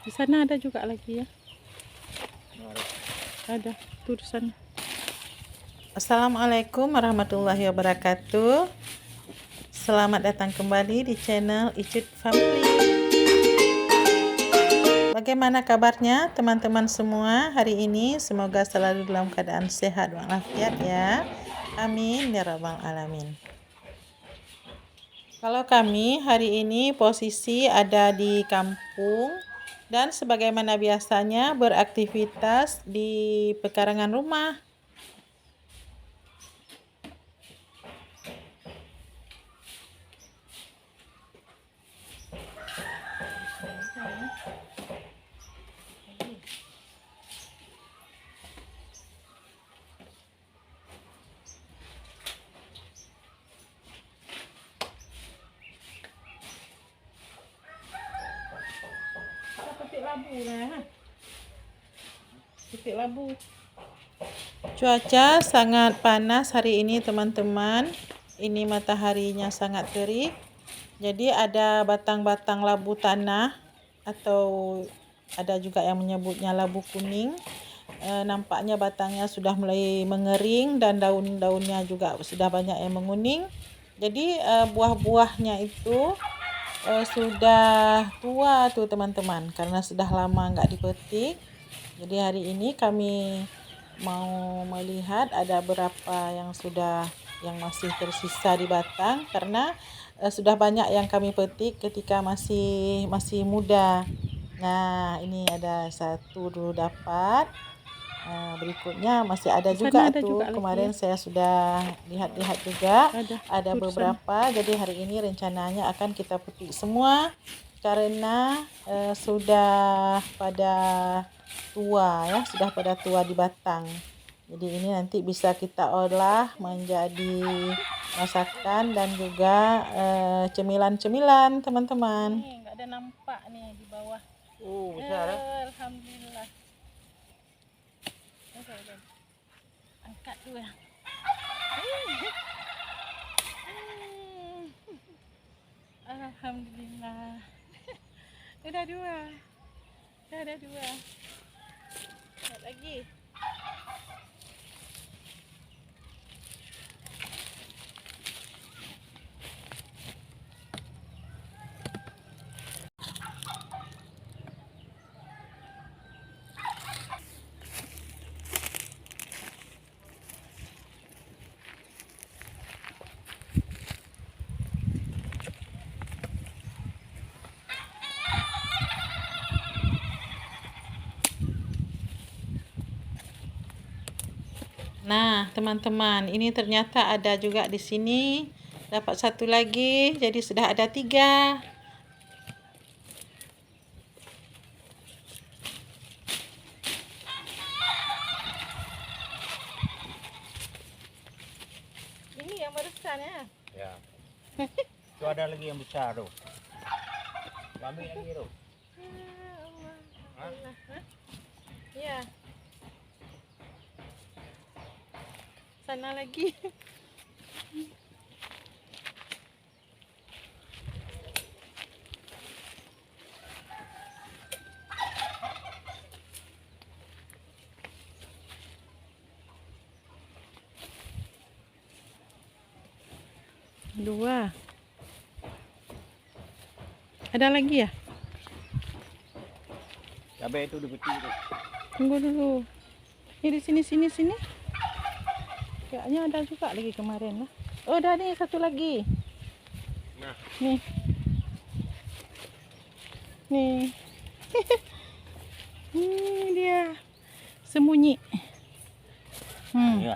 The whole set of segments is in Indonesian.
Di sana ada juga lagi ya. Ada tuh di sana. Assalamualaikum warahmatullahi wabarakatuh. Selamat datang kembali di channel Icut Family. Bagaimana kabarnya teman-teman semua hari ini? Semoga selalu dalam keadaan sehat walafiat ya. Amin ya rabbal alamin. Kalau kami hari ini posisi ada di kampung dan sebagaimana biasanya beraktivitas di pekarangan rumah. Petik labu lah. Petik labu. Cuaca sangat panas hari ini teman-teman. Ini mataharinya sangat terik. Jadi ada batang-batang labu tanah atau ada juga yang menyebutnya labu kuning. Nampaknya batangnya sudah mulai mengering dan daun-daunnya juga sudah banyak yang menguning. Jadi buah-buahnya itu sudah tua tuh teman-teman karena sudah lama nggak dipetik. Jadi hari ini kami mau melihat ada berapa yang masih tersisa di batang karena sudah banyak yang kami petik ketika masih muda. Nah, ini ada satu dulu dapat. Berikutnya masih ada Di sana juga ada tuh. juga lagi Kemarin ya. saya sudah lihat juga ada tuh di sana. beberapa. Jadi hari ini rencananya akan kita petik semua karena sudah pada tua ya, sudah pada tua di batang. Jadi ini nanti bisa kita olah menjadi masakan dan juga cemilan-cemilan teman-teman. Nih, nggak ada nampak nih di bawah. Besar. Alhamdulillah. Oke. Angkat dulu ya. Alhamdulillah. Udah dua. Ada dua. Lihat lagi. Nah, teman-teman, ini ternyata ada juga di sini. Dapat satu lagi, jadi sudah ada 3. Ini yang barusan ya. Ya. Itu ada lagi yang besar tuh. Ambil lagi tuh. Allah. Iya. Sana lagi. Dua. Ada lagi ya? Cabai itu dipetik tuh. Tunggu dulu. Ini di sini. Kayaknya ada juga lagi kemarin lah. Oh, ada nih satu lagi. Nah. Nih. Ini dia. Sembunyi. Iya.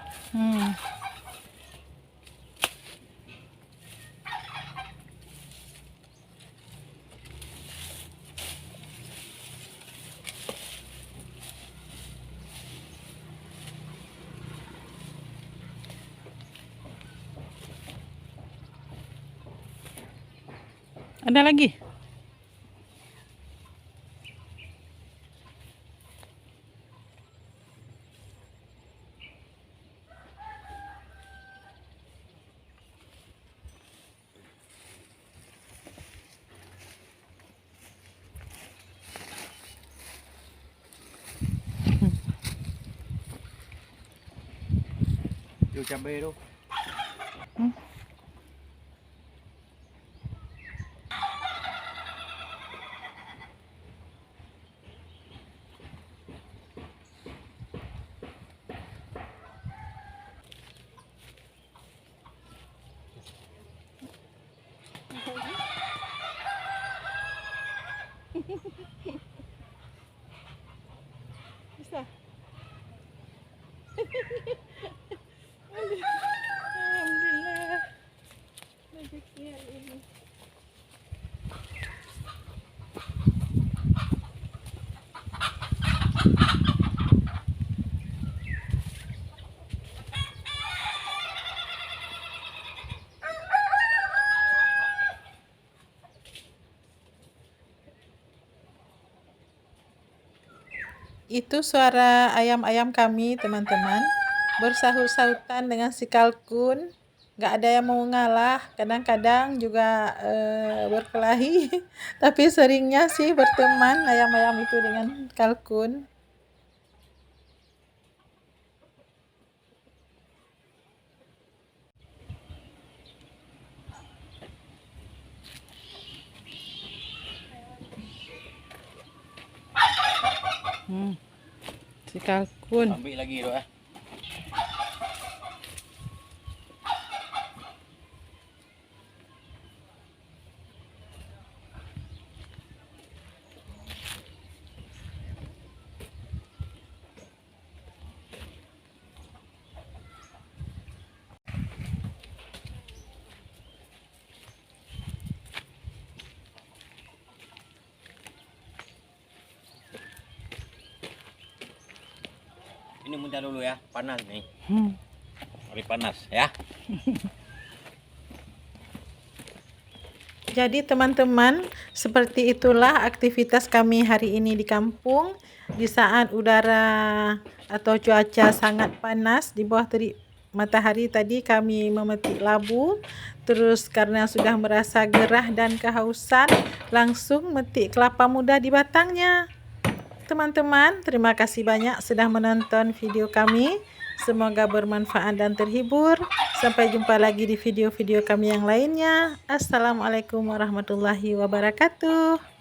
Ada lagi? tu cabai tu. Bisa. Alhamdulillah. Rezeki hari ini. Itu suara ayam-ayam kami, teman-teman. Bersahut-sahutan dengan si kalkun. Nggak ada yang mau ngalah. Kadang-kadang juga berkelahi. Tapi seringnya sih berteman ayam-ayam itu dengan kalkun. Si kalkun. Ambil lagi tu eh. Ini muntah dulu ya, panas nih. Hari panas ya. Jadi teman-teman, seperti itulah aktivitas kami hari ini di kampung. Di saat udara atau cuaca sangat panas, di bawah terik matahari tadi kami memetik labu. Terus karena sudah merasa gerah dan kehausan, langsung metik kelapa muda di batangnya. Teman-teman, terima kasih banyak sudah menonton video kami. Semoga bermanfaat dan terhibur. Sampai jumpa lagi di video-video kami yang lainnya. Assalamualaikum warahmatullahi wabarakatuh.